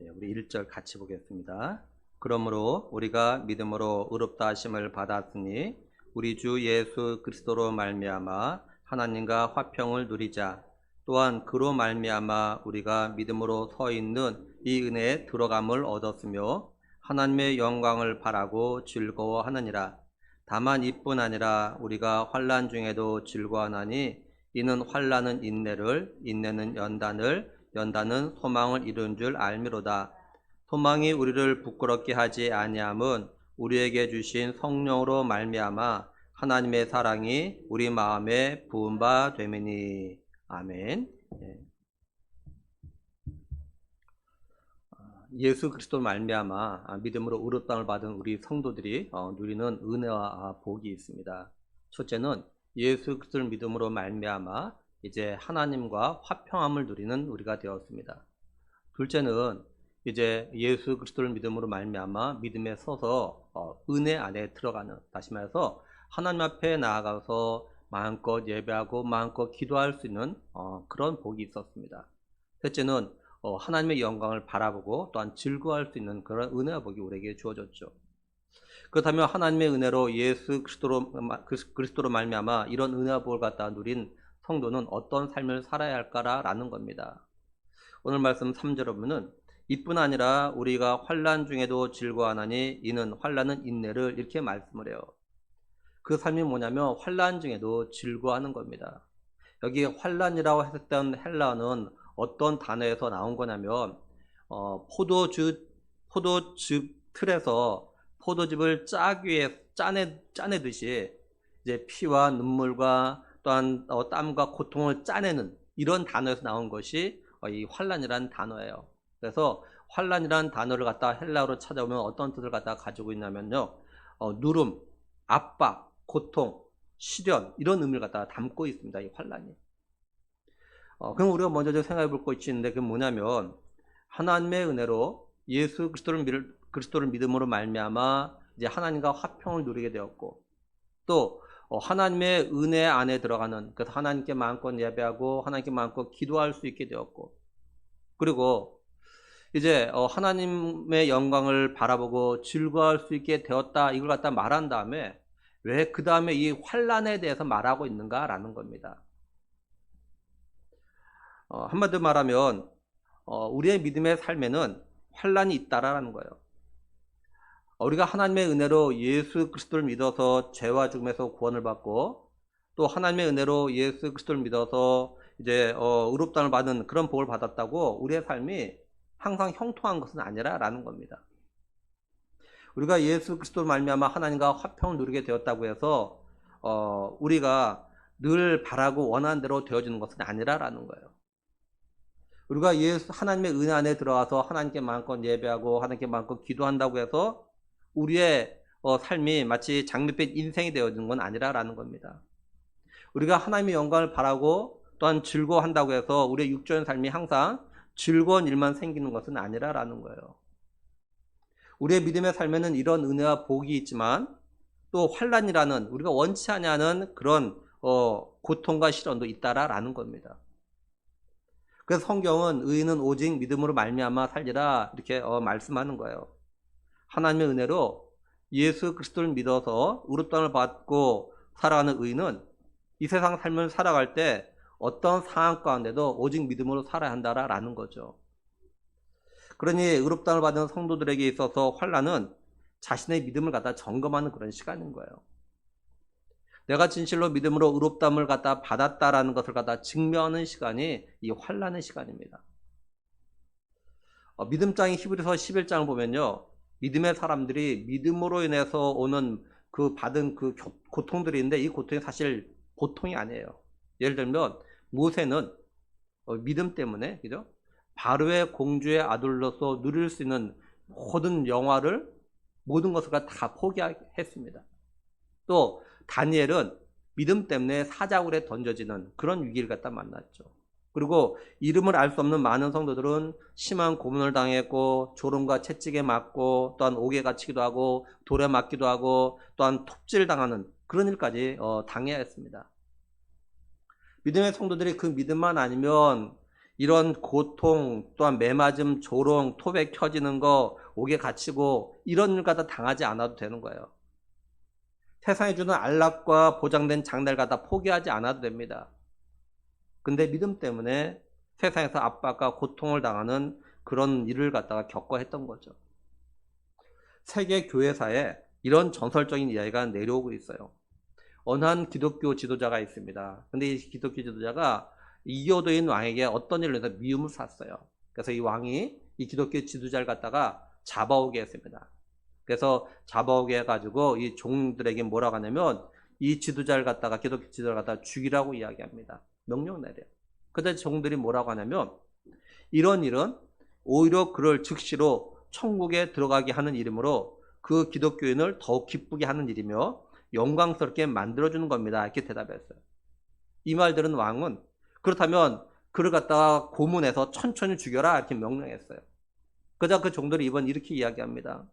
우리 1절 같이 보겠습니다. 그러므로 우리가 믿음으로 의롭다 하심을 받았으니 우리 주 예수 그리스도로 말미암아 하나님과 화평을 누리자. 또한 그로 말미암아 우리가 믿음으로 서 있는 이 은혜에 들어감을 얻었으며 하나님의 영광을 바라고 즐거워하느니라. 다만 이뿐 아니라 우리가 환난 중에도 즐거워하나니 이는 환난은 인내를, 인내는 연단을, 연단은 소망을 이룬 줄 알미로다. 소망이 우리를 부끄럽게 하지 아니함은 우리에게 주신 성령으로 말미암아 하나님의 사랑이 우리 마음에 부은 바 되매니. 아멘. 예수 그리스도 말미암아 믿음으로 의롭다함을 받은 우리 성도들이 누리는 은혜와 복이 있습니다. 첫째는 예수 그리스도를 믿음으로 말미암아 이제 하나님과 화평함을 누리는 우리가 되었습니다. 둘째는 이제 예수 그리스도를 믿음으로 말미암아 믿음에 서서 은혜 안에 들어가는, 다시 말해서 하나님 앞에 나아가서 마음껏 예배하고 마음껏 기도할 수 있는 그런 복이 있었습니다. 셋째는 하나님의 영광을 바라보고 또한 즐거워할 수 있는 그런 은혜와 복이 우리에게 주어졌죠. 그렇다면 하나님의 은혜로 예수 그리스도로 말미암아 이런 은혜와 복을 갖다 누린 성도는 어떤 삶을 살아야 할까라는 겁니다. 오늘 말씀 3절에 보면은 이뿐 아니라 우리가 환난 중에도 즐거워하나니 이는 환난은 인내를, 이렇게 말씀을 해요. 그 삶이 뭐냐면 환난 중에도 즐거워하는 겁니다. 여기 환난이라고 했던 헬라어는 어떤 단어에서 나온 거냐면 포도즙 틀에서 포도즙을 짜기 위해 짜내듯이 이제 피와 눈물과 또한 땀과 고통을 짜내는 이런 단어에서 나온 것이 이 환난이라는 단어예요. 그래서 환난이라는 단어를 갖다 헬라어로 찾아보면 어떤 뜻을 갖다 가지고 있냐면요, 누름, 압박, 고통, 시련, 이런 의미를 갖다가 담고 있습니다. 이 환난이. 그럼 우리가 먼저 생각해 볼 것이 있는데, 그게 뭐냐면 하나님의 은혜로 예수 그리스도를 믿음으로 말미암아 이제 하나님과 화평을 누리게 되었고, 또 하나님의 은혜 안에 들어가는, 그래서 하나님께 마음껏 예배하고 하나님께 마음껏 기도할 수 있게 되었고, 그리고 이제 하나님의 영광을 바라보고 즐거워할 수 있게 되었다, 이걸 갖다 말한 다음에 왜 그 다음에 이 환난에 대해서 말하고 있는가라는 겁니다. 한마디로 말하면 우리의 믿음의 삶에는 환난이 있다라는 거예요. 우리가 하나님의 은혜로 예수 그리스도를 믿어서 죄와 죽음에서 구원을 받고, 또 하나님의 은혜로 예수 그리스도를 믿어서 이제 의롭다함을 받은 그런 복을 받았다고 우리의 삶이 항상 형통한 것은 아니라라는 겁니다. 우리가 예수 그리스도로 말미암아 하나님과 화평을 누리게 되었다고 해서 우리가 늘 바라고 원하는 대로 되어지는 것은 아니라라는 거예요. 우리가 하나님의 은혜 안에 들어가서 하나님께 마음껏 예배하고 하나님께 마음껏 기도한다고 해서 우리의 삶이 마치 장밋빛 인생이 되어지는 건 아니라라는 겁니다. 우리가 하나님의 영광을 바라고 또한 즐거워한다고 해서 우리의 육적인 삶이 항상 즐거운 일만 생기는 것은 아니라라는 거예요. 우리의 믿음의 삶에는 이런 은혜와 복이 있지만 또 환난이라는 우리가 원치 않는 그런 고통과 시련도 있다라는 겁니다. 그래서 성경은 의인은 오직 믿음으로 말미암아 살리라, 이렇게 말씀하는 거예요. 하나님의 은혜로 예수 그리스도를 믿어서 의롭다함을 받고 살아가는 의인은 이 세상 삶을 살아갈 때 어떤 상황 가운데도 오직 믿음으로 살아야 한다라는 거죠. 그러니 의롭다함을 받은 성도들에게 있어서 환난은 자신의 믿음을 갖다 점검하는 그런 시간인 거예요. 내가 진실로 믿음으로 의롭다함을 갖다 받았다라는 것을 갖다 증명하는 시간이 이 환난의 시간입니다. 믿음장인 히브리서 11장을 보면요, 믿음의 사람들이 믿음으로 인해서 오는 그 받은 그 고통들이 있는데 이 고통이 사실 보통이 아니에요. 예를 들면 모세는 믿음 때문에, 그죠? 바로의 공주의 아들로서 누릴 수 있는 모든 영화를, 모든 것을 다 포기했습니다. 또 다니엘은 믿음 때문에 사자굴에 던져지는 그런 위기를 갖다 만났죠. 그리고 이름을 알 수 없는 많은 성도들은 심한 고문을 당했고 조롱과 채찍에 맞고 또한 옥에 갇히기도 하고 돌에 맞기도 하고 또한 톱질 당하는 그런 일까지 당해야 했습니다. 믿음의 성도들이 그 믿음만 아니면 이런 고통 또한 매맞음, 조롱, 토백 켜지는 거, 옥에 갇히고 이런 일 갖다 당하지 않아도 되는 거예요. 세상이 주는 안락과 보장된 장래를 갖다 포기하지 않아도 됩니다. 근데 믿음 때문에 세상에서 압박과 고통을 당하는 그런 일을 갖다가 겪어 했던 거죠. 세계 교회사에 이런 전설적인 이야기가 내려오고 있어요. 어느 한 기독교 지도자가 있습니다. 근데 이 기독교 지도자가 이교도인 왕에게 어떤 일로 해서 미움을 샀어요. 그래서 이 왕이 이 기독교 지도자를 갖다가 잡아오게 했습니다. 그래서 잡아오게 해가지고 이 종들에게 뭐라고 하냐면 이 지도자를 갖다가 기독교 지도자를 갖다가 죽이라고 이야기합니다. 명령 내려요. 그때 종들이 뭐라고 하냐면 이런 일은 오히려 그를 즉시로 천국에 들어가게 하는 일이므로 그 기독교인을 더욱 기쁘게 하는 일이며 영광스럽게 만들어주는 겁니다. 이렇게 대답했어요. 이 말 들은 왕은 그렇다면 그를 갖다가 고문해서 천천히 죽여라 이렇게 명령했어요. 그러자 그 종들이 이번 이렇게 이야기합니다.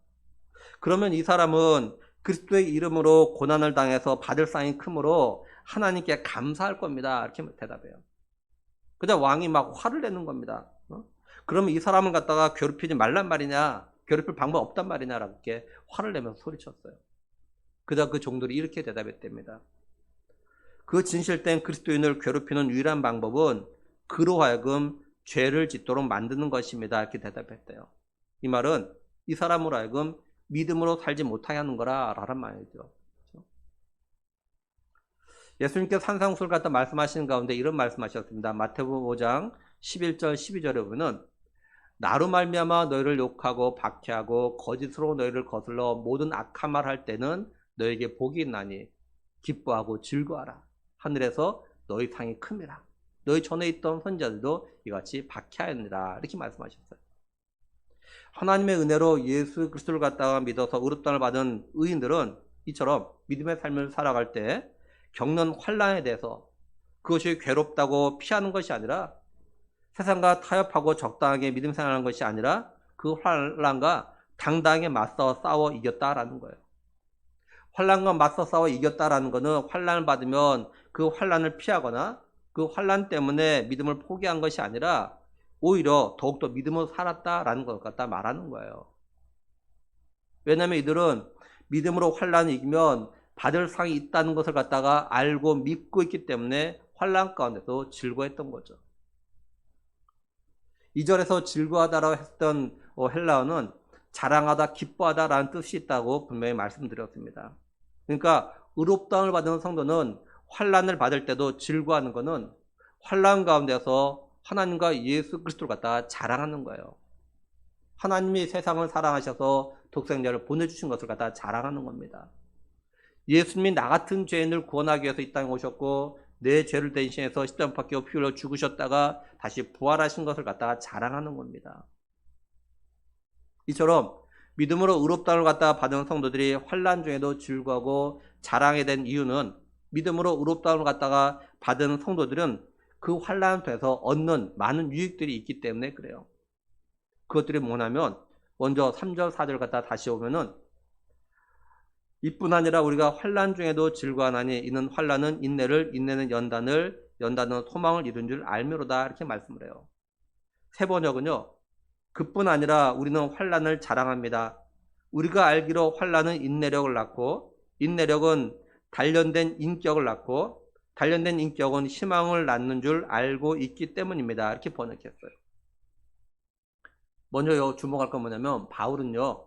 그러면 이 사람은 그리스도의 이름으로 고난을 당해서 받을 상이 크므로 하나님께 감사할 겁니다. 이렇게 대답해요. 그러자 왕이 막 화를 내는 겁니다. 그러면 이 사람을 갖다가 괴롭히지 말란 말이냐, 괴롭힐 방법 없단 말이냐라고 이렇게 화를 내면서 소리쳤어요. 그러자 그 종들이 이렇게 대답했답니다. 그 진실된 그리스도인을 괴롭히는 유일한 방법은 그로 하여금 죄를 짓도록 만드는 것입니다. 이렇게 대답했대요. 이 말은 이 사람으로 하여금 믿음으로 살지 못하게 하는 거라라는 말이죠. 예수님께서 산상수를 갖다 말씀하시는 가운데 이런 말씀하셨습니다. 마태복음 5장 11절 12절에 보면 나로 말미암아 너희를 욕하고 박해하고 거짓으로 너희를 거슬러 모든 악한 말 할 때는 너에게 복이 있나니 기뻐하고 즐거워하라. 하늘에서 너희 상이 큼이라. 너희 전에 있던 선지자들도 이같이 박해하였느니라. 이렇게 말씀하셨어요. 하나님의 은혜로 예수 그리스도를 갖다가 믿어서 의롭다함을 받은 의인들은 이처럼 믿음의 삶을 살아갈 때 겪는 환난에 대해서 그것이 괴롭다고 피하는 것이 아니라 세상과 타협하고 적당하게 믿음 생활하는 것이 아니라 그 환난과 당당하게 맞서 싸워 이겼다라는 거예요. 환난과 맞서 싸워 이겼다라는 것은 환난을 받으면 그 환난을 피하거나 그 환난 때문에 믿음을 포기한 것이 아니라 오히려 더욱더 믿음으로 살았다라는 것 갖다 말하는 거예요. 왜냐하면 이들은 믿음으로 환난을 이기면 받을 상이 있다는 것을 갖다가 알고 믿고 있기 때문에 환난 가운데서 즐거워했던 거죠. 2절에서 즐거워하다라고 했던 헬라어는 자랑하다, 기뻐하다라는 뜻이 있다고 분명히 말씀드렸습니다. 그러니까 의롭다함을 받은 성도는 환난을 받을 때도 즐거워하는 것은 환난 가운데서 하나님과 예수 그리스도를 갖다가 자랑하는 거예요. 하나님이 세상을 사랑하셔서 독생자를 보내주신 것을 갖다가 자랑하는 겁니다. 예수님이 나 같은 죄인을 구원하기 위해서 이 땅에 오셨고 내 죄를 대신해서 십자가 피 흘려 죽으셨다가 다시 부활하신 것을 갖다가 자랑하는 겁니다. 이처럼 믿음으로 의롭다함을 갖다가 받은 성도들이 환난 중에도 즐거워하고 자랑하게 된 이유는 믿음으로 의롭다함을 갖다가 받은 성도들은 그 환난 통해서 얻는 많은 유익들이 있기 때문에 그래요. 그것들이 뭐냐면 먼저 3절 4절 갖다 다시 오면은 이뿐 아니라 우리가 환난 중에도 즐거워하나니 이는 환난은 인내를, 인내는 연단을, 연단은 소망을 이룬 줄 알미로다 이렇게 말씀을 해요. 세 번역은요. 그뿐 아니라 우리는 환난을 자랑합니다. 우리가 알기로 환난은 인내력을 낳고 인내력은 단련된 인격을 낳고 단련된 인격은 희망을 낳는 줄 알고 있기 때문입니다. 이렇게 번역했어요. 먼저 주목할 건 뭐냐면 바울은요.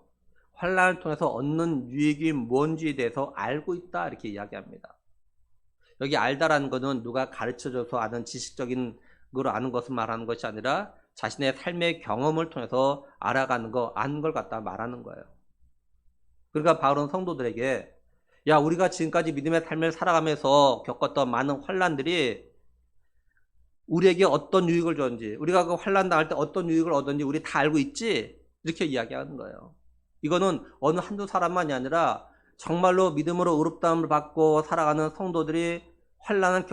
환난을 통해서 얻는 유익이 뭔지에 대해서 알고 있다 이렇게 이야기합니다. 여기 알다라는 것은 누가 가르쳐줘서 아는 지식적인 걸 아는 것을 말하는 것이 아니라 자신의 삶의 경험을 통해서 알아가는 거, 아는 걸 갖다 말하는 거예요. 그러니까 바울은 성도들에게 야 우리가 지금까지 믿음의 삶을 살아가면서 겪었던 많은 환난들이 우리에게 어떤 유익을 줬는지 우리가 그 환난 당할 때 어떤 유익을 얻었는지 우리 다 알고 있지? 이렇게 이야기하는 거예요. 이거는 어느 한두 사람만이 아니라 정말로 믿음으로 의롭다함을 받고 살아가는 성도들이 환난을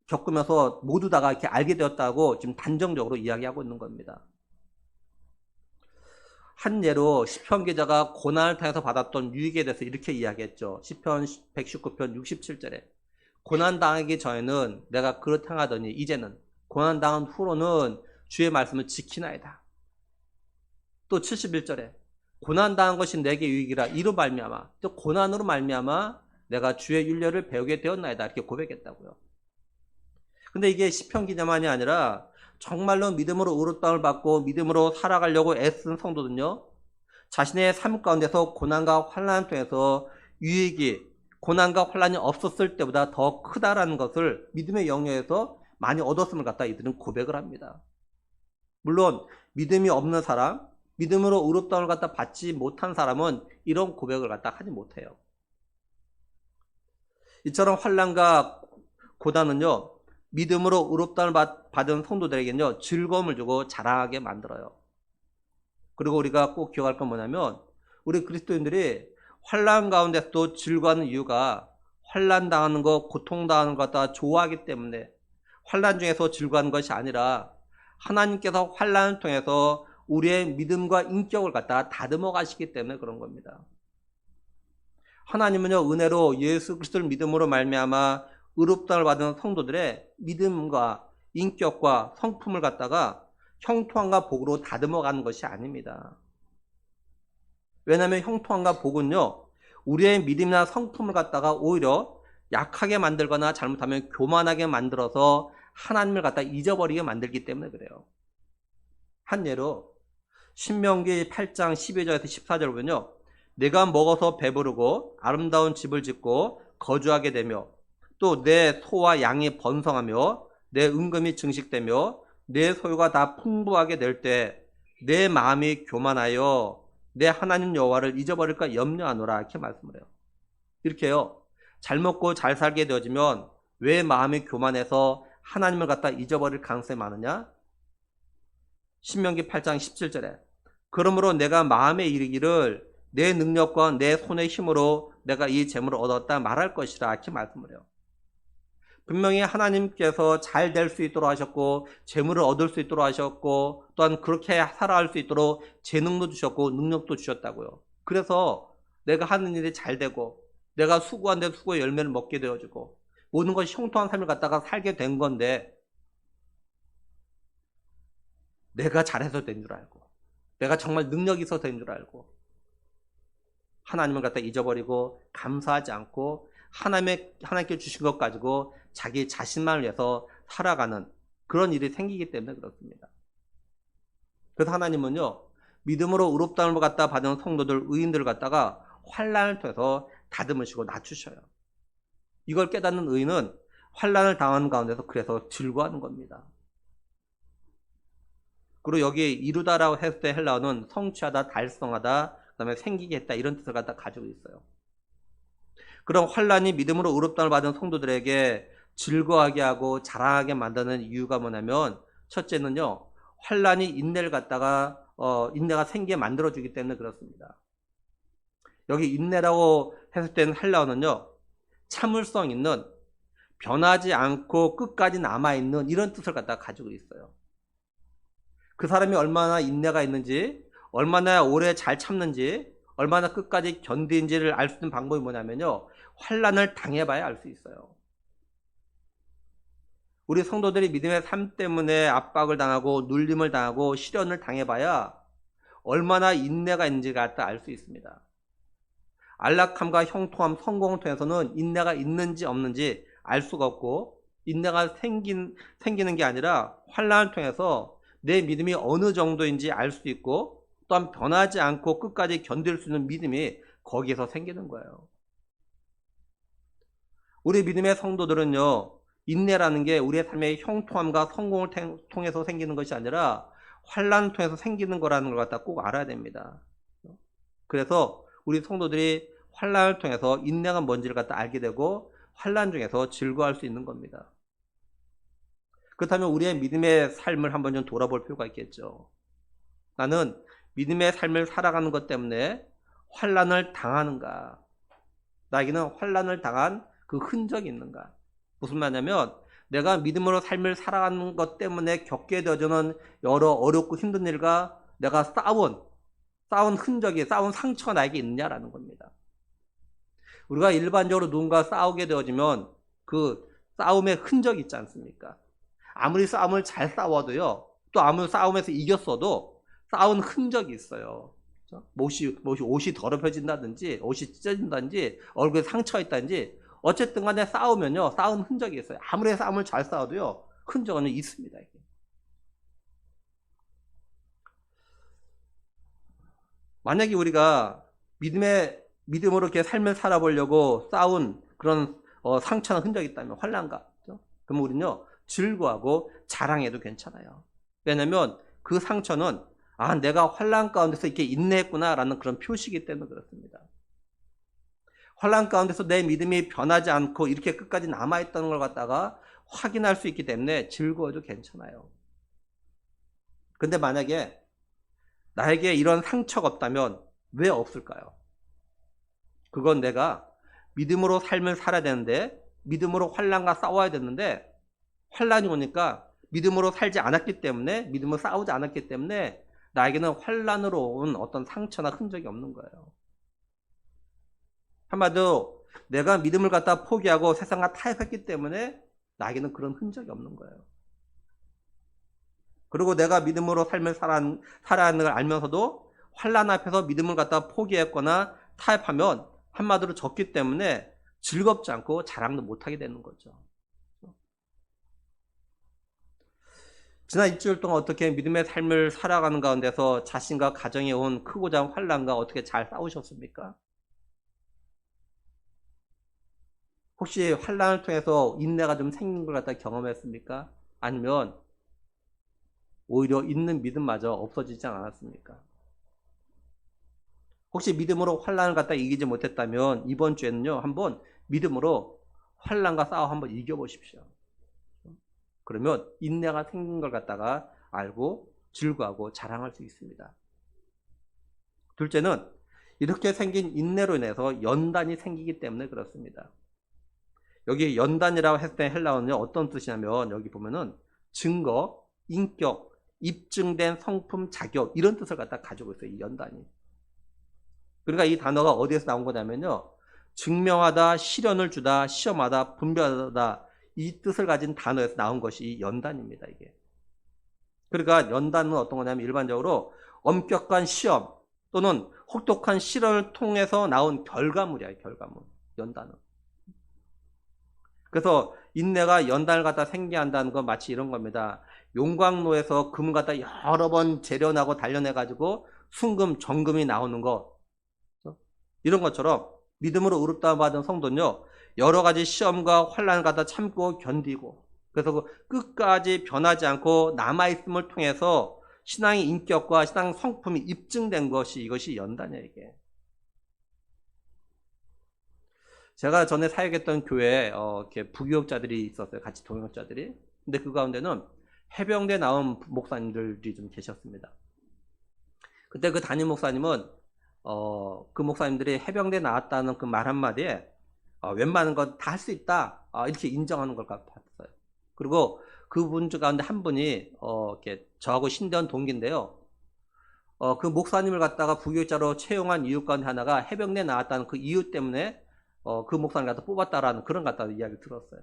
겪으면서 모두 다가 이렇게 알게 되었다고 지금 단정적으로 이야기하고 있는 겁니다. 한 예로 시편 기자가 고난을 통해서 받았던 유익에 대해서 이렇게 이야기했죠. 시편 119편 67절에 고난 당하기 전에는 내가 그릇 행하더니 이제는 고난당한 후로는 주의 말씀을 지키나이다. 또 71절에 고난당한 것이 내게 유익이라 이로 말미암아, 또 고난으로 말미암아 내가 주의 윤례를 배우게 되었나이다. 이렇게 고백했다고요. 근데 이게 시편 기자만이 아니라 정말로 믿음으로 의롭다움을 받고 믿음으로 살아가려고 애쓰는 성도들은요, 자신의 삶 가운데서 고난과 환난을 통해서 유익이 고난과 환난이 없었을 때보다 더 크다라는 것을 믿음의 영역에서 많이 얻었음을 갖다 이들은 고백을 합니다. 물론 믿음이 없는 사람, 믿음으로 의롭다움을 갖다 받지 못한 사람은 이런 고백을 갖다 하지 못해요. 이처럼 환난과 고난은요, 믿음으로 의롭다움을 받은 성도들에게는요, 즐거움을 주고 자랑하게 만들어요. 그리고 우리가 꼭 기억할 건 뭐냐면, 우리 그리스도인들이 환난 가운데서도 즐거워하는 이유가 환난 당하는 거, 고통 당하는 것 갖다 좋아하기 때문에 환난 중에서 즐거워하는 것이 아니라 하나님께서 환난을 통해서 우리의 믿음과 인격을 갖다가 다듬어 가시기 때문에 그런 겁니다. 하나님은요, 은혜로 예수 그리스도를 믿음으로 말미암아 의롭다움을 받은 성도들의 믿음과 인격과 성품을 갖다가 형통함과 복으로 다듬어 가는 것이 아닙니다. 왜냐하면 형통함과 복은요, 우리의 믿음이나 성품을 갖다가 오히려 약하게 만들거나 잘못하면 교만하게 만들어서 하나님을 갖다 잊어버리게 만들기 때문에 그래요. 한 예로 신명기 8장 12절에서 14절 보면요, 내가 먹어서 배부르고 아름다운 집을 짓고 거주하게 되며 또 내 소와 양이 번성하며 내 은금이 증식되며 내 소유가 다 풍부하게 될 때 내 마음이 교만하여 내 하나님 여호와를 잊어버릴까 염려하노라 이렇게 말씀을 해요. 이렇게요, 잘 먹고 잘 살게 되어지면 왜 마음이 교만해서 하나님을 갖다 잊어버릴 가능성이 많으냐? 신명기 8장 17절에 그러므로 내가 마음에 이르기를 내 능력과 내 손의 힘으로 내가 이 재물을 얻었다 말할 것이라 이렇게 말씀을 해요. 분명히 하나님께서 잘 될 수 있도록 하셨고 재물을 얻을 수 있도록 하셨고 또한 그렇게 살아갈 수 있도록 재능도 주셨고 능력도 주셨다고요. 그래서 내가 하는 일이 잘 되고 내가 수고한 데 수고의 열매를 먹게 되어지고 모든 것이 형통한 삶을 갖다가 살게 된 건데, 내가 잘해서 된 줄 알고 내가 정말 능력이 있어서 된 줄 알고 하나님을 갖다 잊어버리고 감사하지 않고 하나님께 주신 것 가지고 자기 자신만을 위해서 살아가는 그런 일이 생기기 때문에 그렇습니다. 그래서 하나님은요, 믿음으로 의롭다움을 갖다 받은 성도들, 의인들을 갖다가 환난을 통해서 다듬으시고 낮추셔요. 이걸 깨닫는 의인은 환난을 당하는 가운데서 그래서 즐거워하는 겁니다. 그리고 여기 이루다라고 했을 때 헬라어는 성취하다, 달성하다, 그 다음에 생기게 했다 이런 뜻을 갖다 가지고 있어요. 그런 환난이 믿음으로 의롭다움을 받은 성도들에게 즐거워하게 하고 자랑하게 만드는 이유가 뭐냐면, 첫째는요, 환난이 인내를 갖다가 인내가 생기게 만들어주기 때문에 그렇습니다. 여기 인내라고 했을 때는 헬라어는요, 참을성 있는, 변하지 않고 끝까지 남아있는 이런 뜻을 갖다가 가지고 있어요. 그 사람이 얼마나 인내가 있는지, 얼마나 오래 잘 참는지, 얼마나 끝까지 견디는지를 알 수 있는 방법이 뭐냐면요, 환난을 당해봐야 알 수 있어요. 우리 성도들이 믿음의 삶 때문에 압박을 당하고 눌림을 당하고 시련을 당해봐야 얼마나 인내가 있는지가 갖다 알 수 있습니다. 안락함과 형통함, 성공을 통해서는 인내가 있는지 없는지 알 수가 없고, 인내가 생기는 게 아니라 환난을 통해서 내 믿음이 어느 정도인지 알 수 있고, 또한 변하지 않고 끝까지 견딜 수 있는 믿음이 거기에서 생기는 거예요. 우리 믿음의 성도들은요, 인내라는 게 우리의 삶의 형통함과 성공을 통해서 생기는 것이 아니라 환난을 통해서 생기는 거라는 걸 갖다 꼭 알아야 됩니다. 그래서 우리 성도들이 환난을 통해서 인내가 뭔지를 갖다 알게 되고 환난 중에서 즐거워할 수 있는 겁니다. 그렇다면 우리의 믿음의 삶을 한번 좀 돌아볼 필요가 있겠죠. 나는 믿음의 삶을 살아가는 것 때문에 환난을 당하는가? 나에게는 환난을 당한 그 흔적이 있는가? 무슨 말이냐면, 내가 믿음으로 삶을 살아가는 것 때문에 겪게 되어지는 여러 어렵고 힘든 일과 내가 싸운 흔적이, 싸운 상처가 나에게 있느냐라는 겁니다. 우리가 일반적으로 누군가 싸우게 되어지면 그 싸움의 흔적이 있지 않습니까? 아무리 싸움을 잘 싸워도요, 또 아무리 싸움에서 이겼어도 싸운 흔적이 있어요. 그죠? 옷이 더럽혀진다든지, 옷이 찢어진다든지, 얼굴에 상처가 있다든지, 어쨌든 간에 싸우면요, 싸운 흔적이 있어요. 아무리 싸움을 잘 싸워도요, 흔적은 있습니다. 이게. 만약에 우리가 믿음으로 이렇게 삶을 살아보려고 싸운 그런 상처나 흔적이 있다면, 환난과, 그죠? 그럼 우리는요, 즐거워하고 자랑해도 괜찮아요. 왜냐면 그 상처는 내가 환난 가운데서 이렇게 인내했구나라는 그런 표시이기 때문에 그렇습니다. 환난 가운데서 내 믿음이 변하지 않고 이렇게 끝까지 남아있다는 걸 갖다가 확인할 수 있기 때문에 즐거워도 괜찮아요. 근데 만약에 나에게 이런 상처가 없다면 왜 없을까요? 그건 내가 믿음으로 삶을 살아야 되는데, 믿음으로 환난과 싸워야 되는데, 환난이 오니까 믿음으로 살지 않았기 때문에, 믿음으로 싸우지 않았기 때문에 나에게는 환난으로 온 어떤 상처나 흔적이 없는 거예요. 한마디로 내가 믿음을 갖다 포기하고 세상과 타협했기 때문에 나에게는 그런 흔적이 없는 거예요. 그리고 내가 믿음으로 삶을 살아가는 걸 알면서도 환난 앞에서 믿음을 갖다 포기했거나 타협하면 한마디로 졌기 때문에 즐겁지 않고 자랑도 못하게 되는 거죠. 지난 일주일 동안 어떻게 믿음의 삶을 살아가는 가운데서 자신과 가정에 온 크고 작은 환난과 어떻게 잘 싸우셨습니까? 혹시 환난을 통해서 인내가 좀 생긴 걸 갖다 경험했습니까? 아니면 오히려 있는 믿음마저 없어지지 않았습니까? 혹시 믿음으로 환난을 갖다 이기지 못했다면 이번 주에는요, 한번 믿음으로 환난과 싸워 한번 이겨보십시오. 그러면 인내가 생긴 걸 갖다가 알고 즐거워하고 자랑할 수 있습니다. 둘째는 이렇게 생긴 인내로 인해서 연단이 생기기 때문에 그렇습니다. 여기 연단이라고 했을 때 헬라어는요, 어떤 뜻이냐면 여기 보면은 증거, 인격, 입증된 성품, 자격 이런 뜻을 갖다 가지고 있어요. 이 연단이. 그러니까 이 단어가 어디에서 나온 거냐면요, 증명하다, 실현을 주다, 시험하다, 분별하다 이 뜻을 가진 단어에서 나온 것이 이 연단입니다. 이게. 그러니까 연단은 어떤 거냐면 일반적으로 엄격한 시험 또는 혹독한 실험을 통해서 나온 결과물이야. 결과물. 연단은. 그래서 인내가 연단을 갖다 생겨한다는 건 마치 이런 겁니다. 용광로에서 금 갖다 여러 번 재련하고 단련해가지고 순금, 정금이 나오는 거. 이런 것처럼 믿음으로 의롭다함 받은 성도는요, 여러 가지 시험과 환난을 갖다 참고 견디고, 그래서 그 끝까지 변하지 않고 남아있음을 통해서 신앙의 인격과 신앙 성품이 입증된 것이 이것이 연단이에요, 이게. 제가 전에 사역했던 교회에 이렇게 부교육자들이 있었어요. 같이 동역자들이. 근데 그 가운데는 해병대 나온 목사님들이 좀 계셨습니다. 그때 그 담임 목사님은 그 목사님들이 해병대 나왔다는 그 말 한마디에 웬만한 건 다 할 수 있다 이렇게 인정하는 걸 봤어요. 그리고 그분 가운데 한 분이 이렇게 저하고 신대원 동기인데요. 그 목사님을 갖다가 부교육자로 채용한 이유 가운데 하나가 해병대 나왔다는 그 이유 때문에 그 목사님을 갖다 뽑았다라는 그런 갖다가 이야기를 들었어요.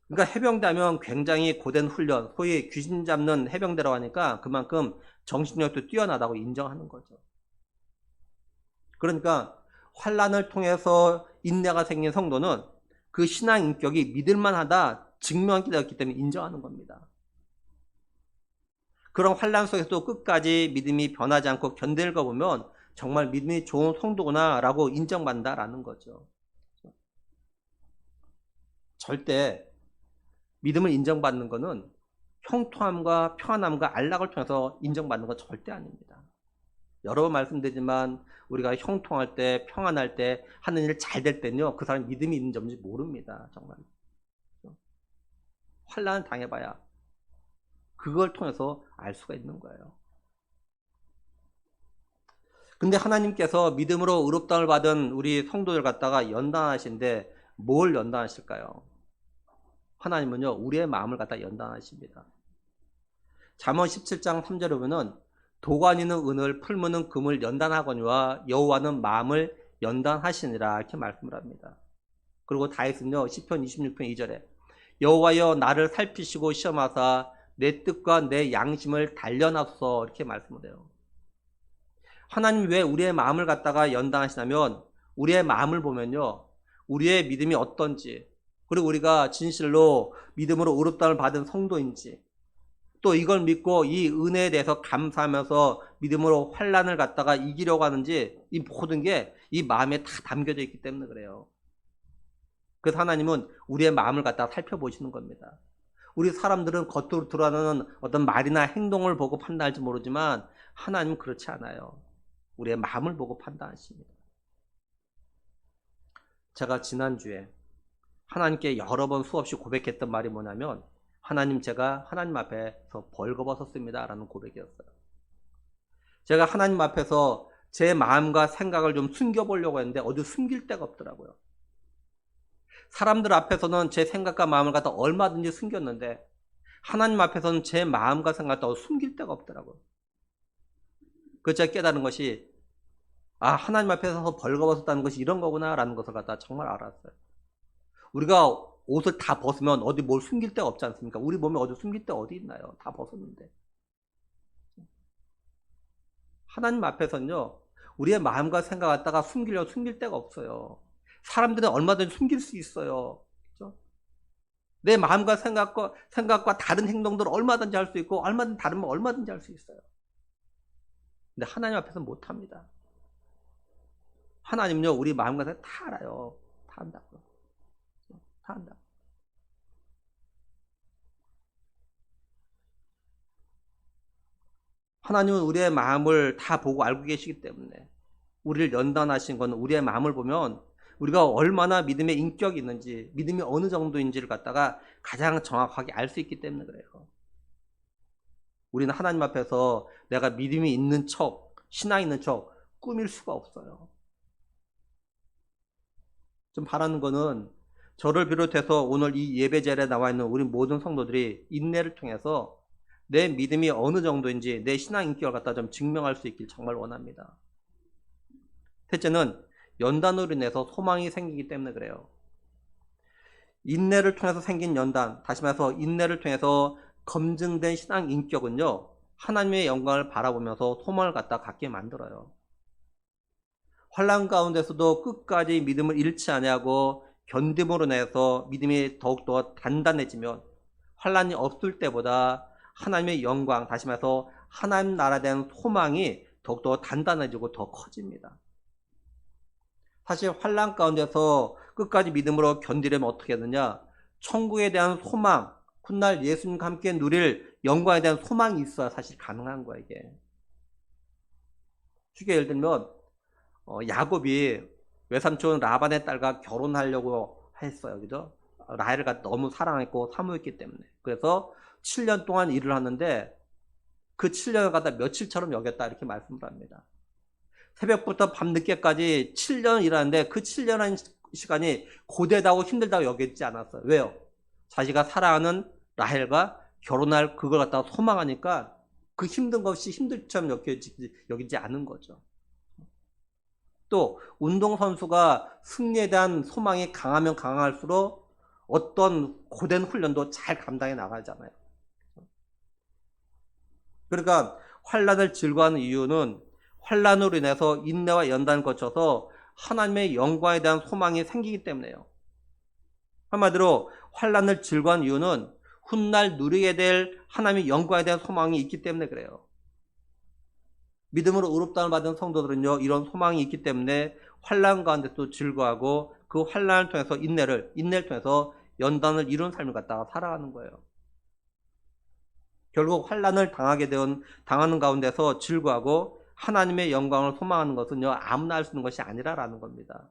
그러니까 해병대 하면 굉장히 고된 훈련, 소위 귀신 잡는 해병대라고 하니까 그만큼 정신력도 뛰어나다고 인정하는 거죠. 그러니까 환난을 통해서 인내가 생긴 성도는 그 신앙 인격이 믿을만하다 증명하게 되었기 때문에 인정하는 겁니다. 그런 환난 속에서도 끝까지 믿음이 변하지 않고 견딜 거 보면 정말 믿음이 좋은 성도구나 라고 인정받는다라는 거죠. 절대 믿음을 인정받는 것은 형통함과 평안함과 안락을 통해서 인정받는 건 절대 아닙니다. 여러 번 말씀드리지만 우리가 형통할 때, 평안할 때, 하는 일 잘 될 때는요, 그 사람이 믿음이 있는 점인지 모릅니다. 정말. 환난을 당해봐야 그걸 통해서 알 수가 있는 거예요. 근데 하나님께서 믿음으로 의롭다함을 받은 우리 성도들 갖다가 연단하신데 뭘 연단하실까요? 하나님은요, 우리의 마음을 갖다 연단하십니다. 잠언 17장 3절에 보면은 도관이는 은을, 풀무는 금을 연단하거니와 여호와는 마음을 연단하시니라 이렇게 말씀을 합니다. 그리고 다윗은요, 시편 26편 2절에 여호와여 나를 살피시고 시험하사 내 뜻과 내 양심을 단련하소서 이렇게 말씀을 해요. 하나님 왜 우리의 마음을 갖다가 연단하시냐면 우리의 마음을 보면요. 우리의 믿음이 어떤지 그리고 우리가 진실로 믿음으로 의롭다함을 받은 성도인지 또 이걸 믿고 이 은혜에 대해서 감사하면서 믿음으로 환난을 갖다가 이기려고 하는지 이 모든 게 이 마음에 다 담겨져 있기 때문에 그래요. 그래서 하나님은 우리의 마음을 갖다가 살펴보시는 겁니다. 우리 사람들은 겉으로 드러나는 어떤 말이나 행동을 보고 판단할지 모르지만 하나님은 그렇지 않아요. 우리의 마음을 보고 판단하십니다. 제가 지난주에 하나님께 여러 번 수없이 고백했던 말이 뭐냐면 하나님 제가 하나님 앞에서 벌거벗었습니다 라는 고백이었어요. 제가 하나님 앞에서 제 마음과 생각을 좀 숨겨보려고 했는데 어디 숨길 데가 없더라고요. 사람들 앞에서는 제 생각과 마음을 갖다 얼마든지 숨겼는데 하나님 앞에서는 제 마음과 생각을 갖다 숨길 데가 없더라고요. 그래서 제가 깨달은 것이 하나님 앞에서 벌거벗었다는 것이 이런 거구나 라는 것을 갖다 정말 알았어요. 우리가 옷을 다 벗으면 어디 뭘 숨길 데가 없지 않습니까? 우리 몸에 어디 숨길 데 어디 있나요? 다 벗었는데. 하나님 앞에서는요. 우리의 마음과 생각 갖다가 숨길 데가 없어요. 사람들은 얼마든지 숨길 수 있어요. 그렇죠? 내 마음과 생각과 다른 행동들을 얼마든지 할 수 있고 얼마든지 다르면 얼마든지 할 수 있어요. 근데 하나님 앞에서는 못합니다. 하나님은요. 우리 마음과 생각 다 알아요. 다 안다고요. 다 안다. 하나님은 우리의 마음을 다 보고 알고 계시기 때문에 우리를 연단하신 건 우리의 마음을 보면 우리가 얼마나 믿음의 인격이 있는지 믿음이 어느 정도인지를 갖다가 가장 정확하게 알 수 있기 때문에 그래요. 우리는 하나님 앞에서 내가 믿음이 있는 척 신앙 있는 척 꾸밀 수가 없어요. 좀 바라는 거는 저를 비롯해서 오늘 이 예배 자리에 나와 있는 우리 모든 성도들이 인내를 통해서 내 믿음이 어느 정도인지 내 신앙 인격을 갖다 좀 증명할 수 있길 정말 원합니다. 셋째는 연단으로 인해서 소망이 생기기 때문에 그래요. 인내를 통해서 생긴 연단, 다시 말해서 인내를 통해서 검증된 신앙 인격은요. 하나님의 영광을 바라보면서 소망을 갖다 갖게 만들어요. 환난 가운데서도 끝까지 믿음을 잃지 아니하고 견딤으로 인해서 믿음이 더욱더 단단해지면 환난이 없을 때보다 하나님의 영광, 다시 말해서 하나님 나라에 대한 소망이 더욱더 단단해지고 더 커집니다. 사실 환난 가운데서 끝까지 믿음으로 견디려면 어떻게 하느냐? 천국에 대한 소망, 훗날 예수님과 함께 누릴 영광에 대한 소망이 있어야 사실 가능한 거예요, 이게. 쉽게 예를 들면 야곱이 외삼촌 라반의 딸과 결혼하려고 했어요, 그죠? 라헬을 너무 사랑했고 사모했기 때문에. 그래서 7년 동안 일을 하는데 그 7년을 갖다 며칠처럼 여겼다 이렇게 말씀을 합니다. 새벽부터 밤늦게까지 7년 일하는데 그 7년의 시간이 고되다고 힘들다고 여겼지 않았어요. 왜요? 자기가 사랑하는 라헬과 결혼할 그걸 갖다가 소망하니까 그 힘든 것이 힘들처럼 여기지 않은 거죠. 또 운동선수가 승리에 대한 소망이 강하면 강할수록 어떤 고된 훈련도 잘 감당해 나가잖아요. 그러니까 환난을 즐거워하는 이유는 환난으로 인해서 인내와 연단을 거쳐서 하나님의 영광에 대한 소망이 생기기 때문에요. 한마디로 환난을 즐거워하는 이유는 훗날 누리게 될 하나님의 영광에 대한 소망이 있기 때문에 그래요. 믿음으로 의롭다함을 받은 성도들은요, 이런 소망이 있기 때문에 환난 가운데도 즐거워하고 그 환난을 통해서 인내를 통해서 연단을 이룬 삶을 갖다가 살아가는 거예요. 결국 환난을 당하는 가운데서 즐거워하고 하나님의 영광을 소망하는 것은요, 아무나 할 수 있는 것이 아니라라는 겁니다.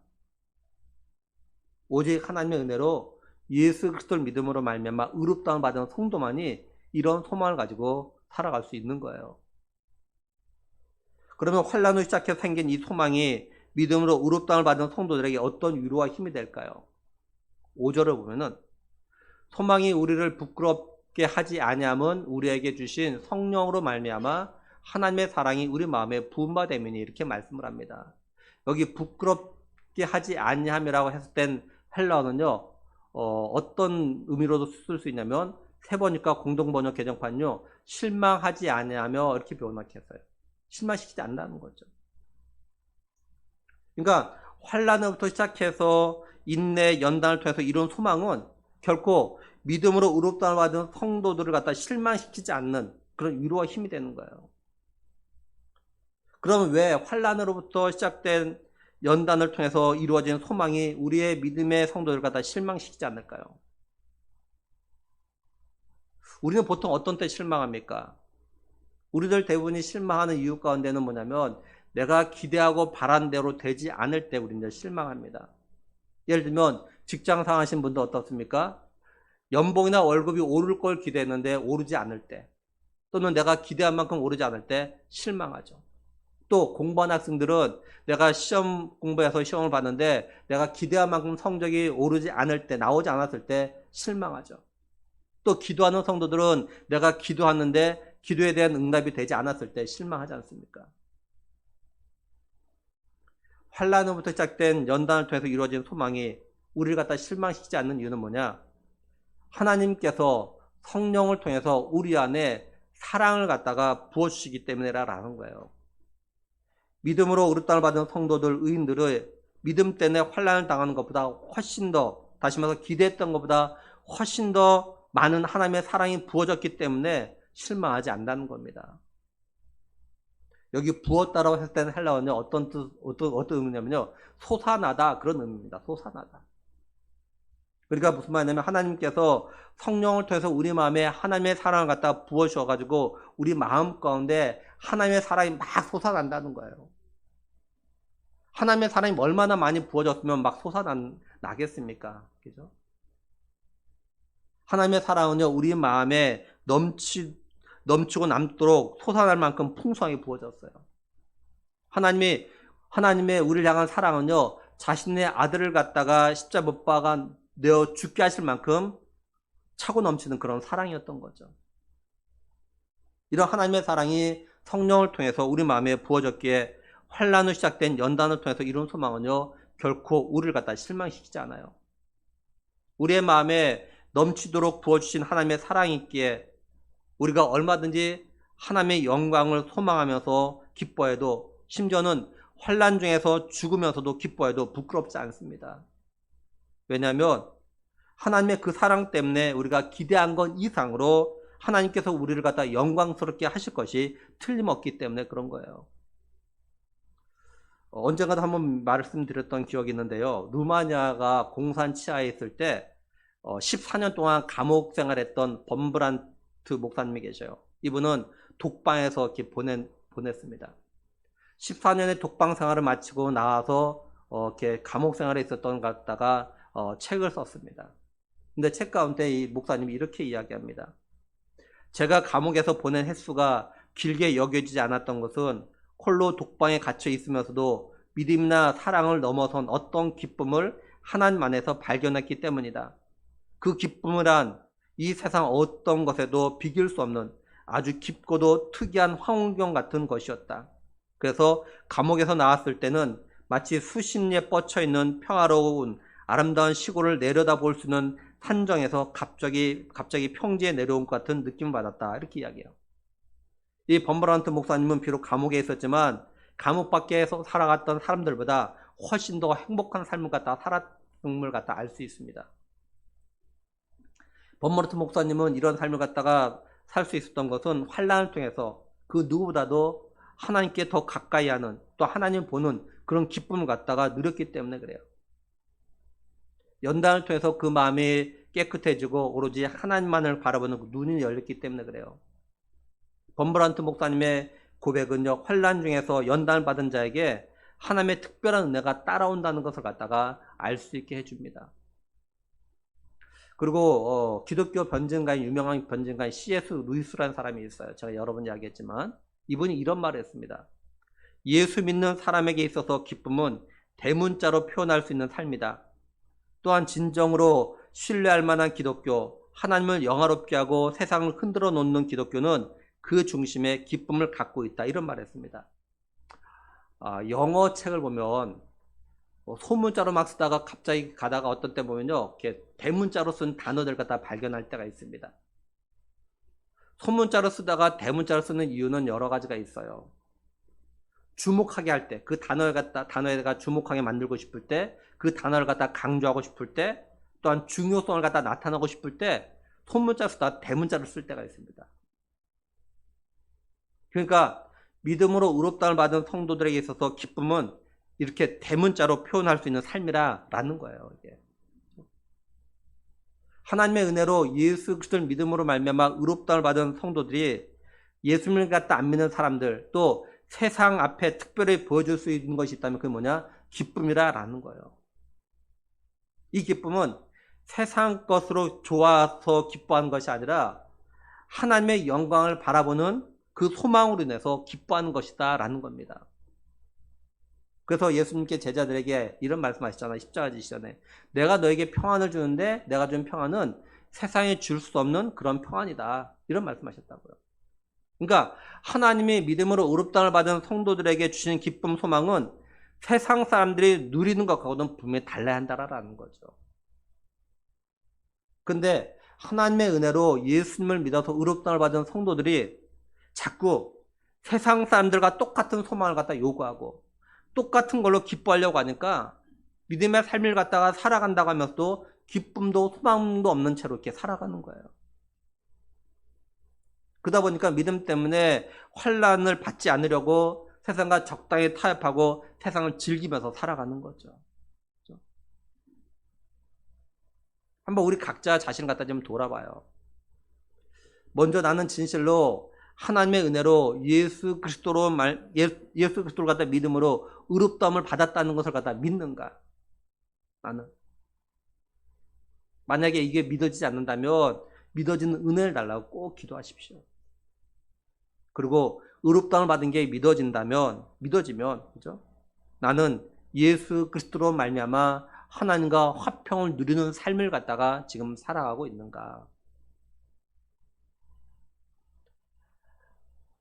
오직 하나님의 은혜로 예수 그리스도를 믿음으로 말미암아 의롭다함을 받은 성도만이 이런 소망을 가지고 살아갈 수 있는 거예요. 그러면 환난으로 시작해서 생긴 이 소망이 믿음으로 의롭다함을 받은 성도들에게 어떤 위로와 힘이 될까요? 5절을 보면은 소망이 우리를 부끄럽게 하지 아니함은 우리에게 주신 성령으로 말미암아 하나님의 사랑이 우리 마음에 부음바 되미니 이렇게 말씀을 합니다. 여기 부끄럽게 하지 아니함이라고 했을 땐 헬라어는요, 어떤 의미로도 쓸 수 있냐면 세번역과 공동번역 개정판요. 실망하지 아니하며 이렇게 번역했어요. 실망시키지 않는다는 거죠. 그러니까 환난으로부터 시작해서 인내, 연단을 통해서 이룬 소망은 결코 믿음으로 의롭다를 받은 성도들을 갖다 실망시키지 않는 그런 위로와 힘이 되는 거예요. 그러면 왜 환난으로부터 시작된 연단을 통해서 이루어진 소망이 우리의 믿음의 성도들을 갖다 실망시키지 않을까요? 우리는 보통 어떤 때 실망합니까? 우리들 대부분이 실망하는 이유 가운데는 뭐냐면 내가 기대하고 바란 대로 되지 않을 때 우리는 실망합니다. 예를 들면 직장 상하신 분도 어떻습니까? 연봉이나 월급이 오를 걸 기대했는데 오르지 않을 때, 또는 내가 기대한 만큼 오르지 않을 때 실망하죠. 또 공부하는 학생들은 내가 시험 공부해서 시험을 봤는데 내가 기대한 만큼 성적이 오르지 않을 때, 나오지 않았을 때 실망하죠. 또 기도하는 성도들은 내가 기도하는데 기도에 대한 응답이 되지 않았을 때 실망하지 않습니까? 환난으로부터 시작된 연단을 통해서 이루어진 소망이 우리를 갖다 실망시키지 않는 이유는 뭐냐? 하나님께서 성령을 통해서 우리 안에 사랑을 갖다가 부어주시기 때문이라는 거예요. 믿음으로 의롭다를 받은 성도들, 의인들의 믿음 때문에 환난을 당하는 것보다 훨씬 더, 다시 말해서 기대했던 것보다 훨씬 더 많은 하나님의 사랑이 부어졌기 때문에 실망하지 않는다는 겁니다. 여기 부었다라고 했을 때는 헬라어는 어떤 의미냐면요. 솟아나다, 그런 의미입니다. 솟아나다. 그러니까 무슨 말이냐면 하나님께서 성령을 통해서 우리 마음에 하나님의 사랑을 갖다 부어주셔가지고 우리 마음 가운데 하나님의 사랑이 막 솟아난다는 거예요. 하나님의 사랑이 얼마나 많이 부어졌으면 막 솟아나겠습니까? 그죠? 하나님의 사랑은요, 우리 마음에 넘치고 남도록 솟아날 만큼 풍성하게 부어졌어요. 하나님의 우리를 향한 사랑은요, 자신의 아들을 갖다가 십자가 못 박아 내어 죽게 하실 만큼 차고 넘치는 그런 사랑이었던 거죠. 이런 하나님의 사랑이 성령을 통해서 우리 마음에 부어졌기에 환난으로 시작된 연단을 통해서 이룬 소망은요, 결코 우리를 갖다 실망시키지 않아요. 우리의 마음에 넘치도록 부어주신 하나님의 사랑이 있기에 우리가 얼마든지 하나님의 영광을 소망하면서 기뻐해도, 심지어는 환난 중에서 죽으면서도 기뻐해도 부끄럽지 않습니다. 왜냐하면 하나님의 그 사랑 때문에 우리가 기대한 것 이상으로 하나님께서 우리를 갖다 영광스럽게 하실 것이 틀림없기 때문에 그런 거예요. 언젠가도 한번 말씀드렸던 기억이 있는데요. 루마니아가 공산 치하에 있을 때 14년 동안 감옥 생활했던 범브란트 목사님이 계셔요. 이분은 독방에서 이렇게 보냈습니다. 14년의 독방 생활을 마치고 나와서 이렇게 감옥 생활에 있었던 것 갖다가 책을 썼습니다. 근데 책 가운데 이 목사님이 이렇게 이야기합니다. 제가 감옥에서 보낸 횟수가 길게 여겨지지 않았던 것은 홀로 독방에 갇혀 있으면서도 믿음이나 사랑을 넘어선 어떤 기쁨을 하나님 안에서 발견했기 때문이다. 그 기쁨을 한 이 세상 어떤 것에도 비길 수 없는 아주 깊고도 특이한 환경 같은 것이었다. 그래서 감옥에서 나왔을 때는 마치 수십 리에 뻗쳐있는 평화로운 아름다운 시골을 내려다볼 수 있는 산정에서 갑자기 평지에 내려온 것 같은 느낌을 받았다. 이렇게 이야기해요. 이 범브란트 목사님은 비록 감옥에 있었지만 감옥 밖에서 살아갔던 사람들보다 훨씬 더 행복한 삶을 갖다 살았음을 갖다 알 수 있습니다. 범브란트 목사님은 이런 삶을 갖다가 살 수 있었던 것은 환난을 통해서 그 누구보다도 하나님께 더 가까이 하는, 또 하나님을 보는 그런 기쁨을 갖다가 누렸기 때문에 그래요. 연단을 통해서 그 마음이 깨끗해지고 오로지 하나님만을 바라보는 눈이 열렸기 때문에 그래요. 범브란트 목사님의 고백은요, 환난 중에서 연단을 받은 자에게 하나님의 특별한 은혜가 따라온다는 것을 갖다가 알 수 있게 해줍니다. 그리고 기독교 변증가인, 유명한 변증가인 C.S. 루이스라는 사람이 있어요. 제가 여러 번 이야기했지만 이분이 이런 말을 했습니다. 예수 믿는 사람에게 있어서 기쁨은 대문자로 표현할 수 있는 삶이다. 또한 진정으로 신뢰할 만한 기독교, 하나님을 영화롭게 하고 세상을 흔들어 놓는 기독교는 그 중심에 기쁨을 갖고 있다. 이런 말을 했습니다. 영어 책을 보면 소문자로 막 쓰다가 갑자기 가다가 어떤 때 보면요, 이렇게 대문자로 쓴 단어들 갖다 발견할 때가 있습니다. 소문자로 쓰다가 대문자로 쓰는 이유는 여러 가지가 있어요. 주목하게 할 때, 그 단어에다가 주목하게 만들고 싶을 때, 그 단어를 갖다 강조하고 싶을 때, 또한 중요성을 갖다 나타나고 싶을 때, 소문자로 쓰다가 대문자로 쓸 때가 있습니다. 그러니까 믿음으로 의롭다를 받은 성도들에게 있어서 기쁨은 이렇게 대문자로 표현할 수 있는 삶이라는 거예요. 이게. 하나님의 은혜로 예수 그리스도를 믿음으로 말미암아 의롭다를 받은 성도들이 예수님을 갖다 안 믿는 사람들, 또 세상 앞에 특별히 보여줄 수 있는 것이 있다면 그게 뭐냐? 기쁨이라는 거예요. 이 기쁨은 세상 것으로 좋아서 기뻐하는 것이 아니라 하나님의 영광을 바라보는 그 소망으로 인해서 기뻐하는 것이다 라는 겁니다. 그래서 예수님께 제자들에게 이런 말씀하시잖아요. 십자가 지시기 전에. 내가 너에게 평안을 주는데 내가 준 평안은 세상에 줄 수 없는 그런 평안이다. 이런 말씀하셨다고요. 그러니까 하나님의 믿음으로 의롭다를 받은 성도들에게 주신 기쁨, 소망은 세상 사람들이 누리는 것하고는 분명히 달라야 한다라는 거죠. 근데 하나님의 은혜로 예수님을 믿어서 의롭다를 받은 성도들이 자꾸 세상 사람들과 똑같은 소망을 갖다 요구하고 똑같은 걸로 기뻐하려고 하니까 믿음의 삶을 갖다가 살아간다고 하면서도 기쁨도 소망도 없는 채로 이렇게 살아가는 거예요. 그러다 보니까 믿음 때문에 환난을 받지 않으려고 세상과 적당히 타협하고 세상을 즐기면서 살아가는 거죠. 그렇죠? 한번 우리 각자 자신 갖다 좀 돌아봐요. 먼저 나는 진실로 하나님의 은혜로 예수 그리스도를 갖다 믿음으로 의롭다함을 받았다는 것을 갖다 믿는가? 나는. 만약에 이게 믿어지지 않는다면 믿어지는 은혜를 달라고 꼭 기도하십시오. 그리고 의롭다함을 받은 게 믿어지면, 그죠? 나는 예수 그리스도로 말미암아 하나님과 화평을 누리는 삶을 갖다가 지금 살아가고 있는가?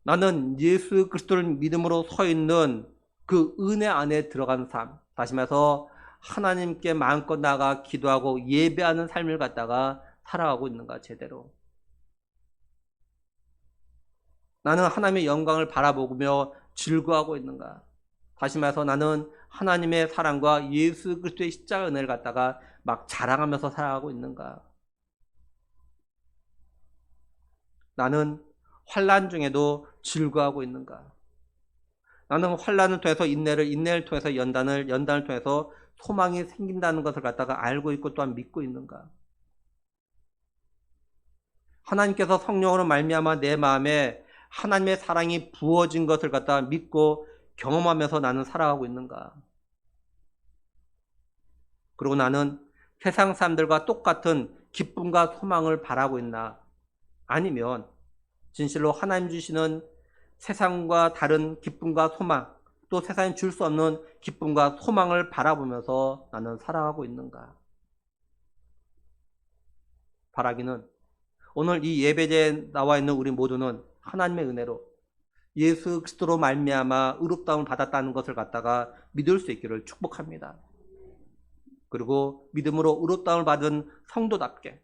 나는 예수 그리스도를 믿음으로 서 있는 그 은혜 안에 들어간 삶, 다시 말해서 하나님께 마음껏 나아가 기도하고 예배하는 삶을 갖다가 살아가고 있는가, 제대로. 나는 하나님의 영광을 바라보며 즐거워하고 있는가. 다시 말해서 나는 하나님의 사랑과 예수 그리스도의 십자가 은혜를 갖다가 막 자랑하면서 살아가고 있는가. 나는 환난 중에도 즐거워하고 있는가. 나는 환난을 통해서 인내를 통해서 연단을 통해서 소망이 생긴다는 것을 갖다가 알고 있고 또한 믿고 있는가. 하나님께서 성령으로 말미암아 내 마음에 하나님의 사랑이 부어진 것을 갖다가 믿고 경험하면서 나는 살아가고 있는가. 그리고 나는 세상 사람들과 똑같은 기쁨과 소망을 바라고 있나. 아니면 진실로 하나님 주시는 세상과 다른 기쁨과 소망, 또 세상에 줄 수 없는 기쁨과 소망을 바라보면서 나는 살아가고 있는가. 바라기는 오늘 이 예배제에 나와 있는 우리 모두는 하나님의 은혜로 예수 그리스도로 말미암아 의롭다움을 받았다는 것을 갖다가 믿을 수 있기를 축복합니다. 그리고 믿음으로 의롭다움을 받은 성도답게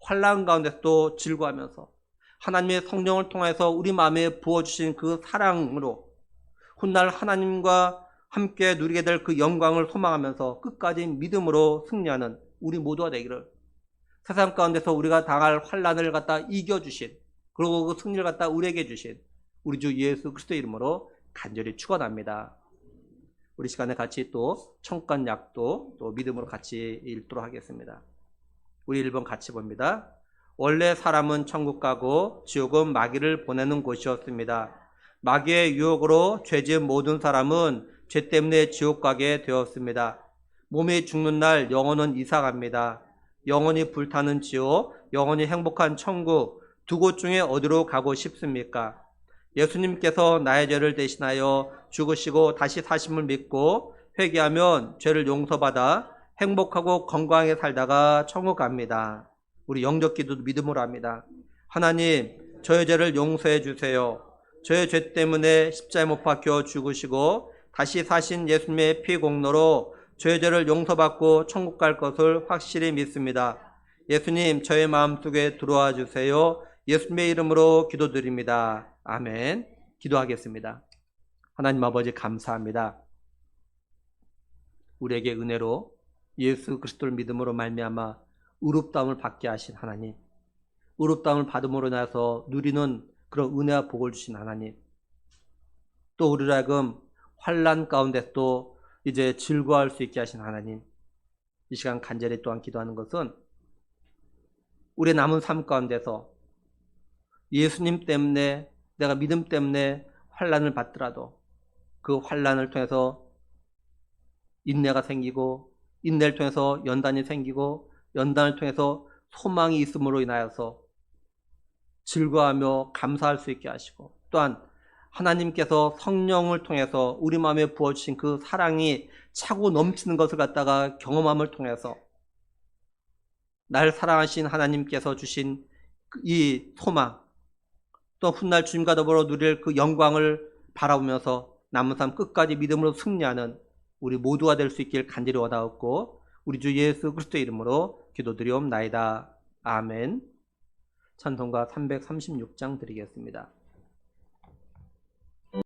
환난 가운데서도 즐거워하면서 하나님의 성령을 통해서 우리 마음에 부어주신 그 사랑으로 훗날 하나님과 함께 누리게 될 그 영광을 소망하면서 끝까지 믿음으로 승리하는 우리 모두가 되기를, 세상 가운데서 우리가 당할 환난을 갖다 이겨주신, 그리고 그 승리를 갖다 우리에게 주신 우리 주 예수 그리스도의 이름으로 간절히 축원합니다. 우리 시간에 같이 또 청관 약도 또 믿음으로 같이 읽도록 하겠습니다. 우리 1번 같이 봅니다. 원래 사람은 천국 가고 지옥은 마귀를 보내는 곳이었습니다. 마귀의 유혹으로 죄지은 모든 사람은 죄 때문에 지옥 가게 되었습니다. 몸이 죽는 날 영혼은 이사갑니다. 영혼이 불타는 지옥, 영혼이 행복한 천국, 두 곳 중에 어디로 가고 싶습니까? 예수님께서 나의 죄를 대신하여 죽으시고 다시 사심을 믿고 회개하면 죄를 용서받아 행복하고 건강하게 살다가 천국 갑니다. 우리 영적 기도도 믿음으로 합니다. 하나님, 저의 죄를 용서해 주세요. 저의 죄 때문에 십자가에 못 박혀 죽으시고 다시 사신 예수님의 피 공로로 저의 죄를 용서받고 천국 갈 것을 확실히 믿습니다. 예수님, 저의 마음속에 들어와 주세요. 예수님의 이름으로 기도드립니다. 아멘. 기도하겠습니다. 하나님 아버지 감사합니다. 우리에게 은혜로 예수 그리스도를 믿음으로 말미암아 의롭다함을 받게 하신 하나님, 의롭다함을 받음으로 인해서 누리는 그런 은혜와 복을 주신 하나님, 또 우리를 하여금 환난 가운데서도 이제 즐거워할 수 있게 하신 하나님, 이 시간 간절히 또한 기도하는 것은 우리의 남은 삶 가운데서 예수님 때문에, 내가 믿음 때문에 환난을 받더라도 그 환난을 통해서 인내가 생기고, 인내를 통해서 연단이 생기고, 연단을 통해서 소망이 있음으로 인하여서 즐거워하며 감사할 수 있게 하시고, 또한 하나님께서 성령을 통해서 우리 마음에 부어주신 그 사랑이 차고 넘치는 것을 갖다가 경험함을 통해서 날 사랑하신 하나님께서 주신 이 소망, 또 훗날 주님과 더불어 누릴 그 영광을 바라보면서 남은 삶 끝까지 믿음으로 승리하는 우리 모두가 될 수 있길 간절히 원하옵고, 우리 주 예수 그리스도의 이름으로 기도드리옵나이다. 아멘. 찬송가 336장 드리겠습니다.